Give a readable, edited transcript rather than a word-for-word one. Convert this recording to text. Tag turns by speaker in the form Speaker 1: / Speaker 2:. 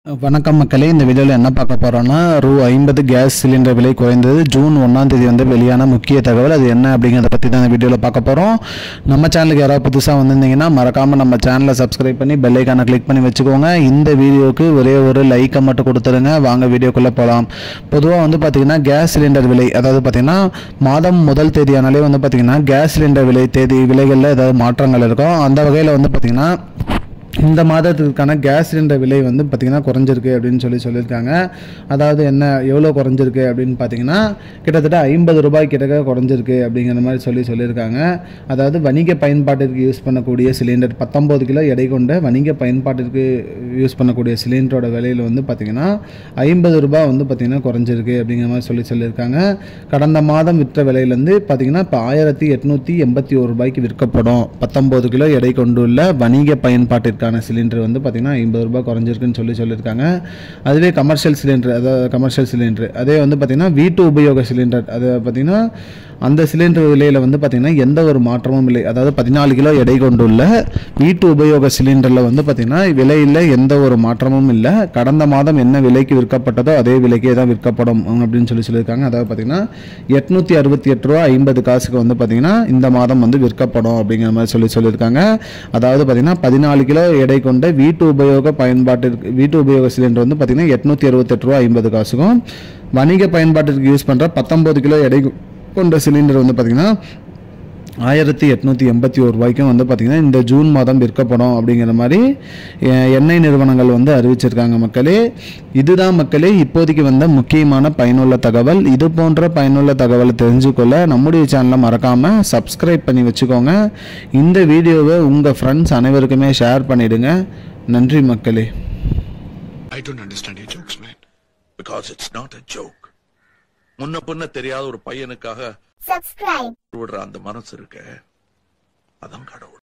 Speaker 1: வணக்கம் மக்களே, இந்த வீடியோவில் என்ன பார்க்க போகிறோன்னா ரூ. 50 கேஸ் சிலிண்டர் விலை குறைந்தது. ஜூன் 1ஆம் தேதி வந்து வெளியான முக்கிய தகவல். அது என்ன அப்படிங்கிறத பற்றி தான் இந்த வீடியோவில் பார்க்க போகிறோம். நம்ம சேனலுக்கு யாராவது புதுசாக வந்திருந்தீங்கன்னா மறக்காமல் நம்ம சேனலை சப்ஸ்கிரைப் பண்ணி பெல் ஐக்கானை கிளிக் பண்ணி வச்சுக்கோங்க. இந்த வீடியோவுக்கு ஒரே ஒரு லைக்கை மட்டும் கொடுத்துருங்க. வாங்க வீடியோக்குள்ளே போகலாம். பொதுவாக வந்து பார்த்திங்கன்னா கேஸ் சிலிண்டர் விலை, அதாவது பார்த்திங்கன்னா மாதம் முதல் தேதியானாலே வந்து பார்த்திங்கன்னா கேஸ் சிலிண்டர் விலைகளில் ஏதாவது மாற்றங்கள் இருக்கும். அந்த வகையில் வந்து பார்த்திங்கன்னா இந்த மாதத்துக்கான கேஸ் சிலிண்டர் விலை வந்து பார்த்திங்கன்னா குறைஞ்சிருக்கு அப்படின்னு சொல்லியிருக்காங்க. அதாவது என்ன எவ்வளோ குறைஞ்சிருக்கு அப்படின்னு பார்த்தீங்கன்னா கிட்டத்தட்ட ரூ. 50 கிட்ட குறைஞ்சிருக்கு அப்படிங்கிற மாதிரி சொல்லியிருக்காங்க. அதாவது வணிக பயன்பாட்டிற்கு யூஸ் பண்ணக்கூடிய சிலிண்டர் 19 கிலோ எடை கொண்ட வணிக பயன்பாட்டிற்கு யூஸ் பண்ணக்கூடிய சிலிண்டரோட விலையில் வந்து பார்த்திங்கன்னா ரூ. 50 வந்து பார்த்திங்கன்னா குறைஞ்சிருக்கு அப்படிங்கிற மாதிரி சொல்லியிருக்காங்க. கடந்த மாதம் விற்ற விலையிலேருந்து பார்த்திங்கன்னா இப்போ ரூ. 1881 விற்கப்படும். 19 கிலோ எடை கொண்டுள்ள வணிக பயன்பாட்டிற்கு சிலிண்டர் வந்து பார்த்தீங்கன்னா ரூ. 50 குறைஞ்சிருக்குன்னு சொல்லியிருக்காங்க. அதுவே கமர்ஷியல் சிலிண்டர் அதே வந்து பார்த்தீங்கன்னா வீட்டு உபயோக சிலிண்டர், அது பார்த்தீங்கன்னா அந்த சிலிண்டர் விலையில் வந்து பார்த்தீங்கன்னா எந்த ஒரு மாற்றமும் இல்லை. அதாவது 14 கிலோ எடை கொண்டுள்ள வீட்டு உபயோக சிலிண்டரில் வந்து பார்த்தீங்கன்னா விலையில் எந்த ஒரு மாற்றமும் இல்லை. கடந்த மாதம் என்ன விலைக்கு விற்கப்பட்டதோ அதே விலைக்கே தான் விற்கப்படும் அப்படின்னு சொல்லியிருக்காங்க. அதாவது பார்த்தீங்கன்னா ரூ. 868.50 வந்து பார்த்தீங்கன்னா இந்த மாதம் வந்து விற்கப்படும் அப்படிங்கிற மாதிரி சொல்லியிருக்காங்க. அதாவது பார்த்தீங்கன்னா 14 கிலோ எடை கொண்ட வீட்டு உபயோக சிலிண்டர் வந்து பார்த்தீங்கன்னா ரூ. 868.50 வணிக பயன்பாட்டிற்கு யூஸ் பண்ணுற 19 கிலோ எடை கொண்ட சிலிண்டர் வந்து பார்த்தீங்கன்னா ரூ. 1881 வந்து பார்த்திங்கன்னா இந்த ஜூன் மாதம் விற்கப்படும் அப்படிங்கிற மாதிரி எண்ணெய் நிறுவனங்கள் வந்து அறிவிச்சிருக்காங்க. மக்களே, இதுதான் மக்களே இப்போதைக்கு வந்த முக்கியமான பயனுள்ள தகவல். இது போன்ற பயனுள்ள தகவலை தெரிஞ்சுக்கொள்ள நம்முடைய சேனலை மறக்காமல் சப்ஸ்கிரைப் பண்ணி வச்சுக்கோங்க. இந்த வீடியோவை உங்கள் ஃப்ரெண்ட்ஸ் அனைவருக்குமே ஷேர் பண்ணிவிடுங்க. நன்றி மக்களே.
Speaker 2: I don't understand your jokes, man. Because it's not a joke. முன்ன பின்ன தெரியாத ஒரு பையனுக்காக விடுற அந்த மனசு இருக்க, அதான் கடவுள்.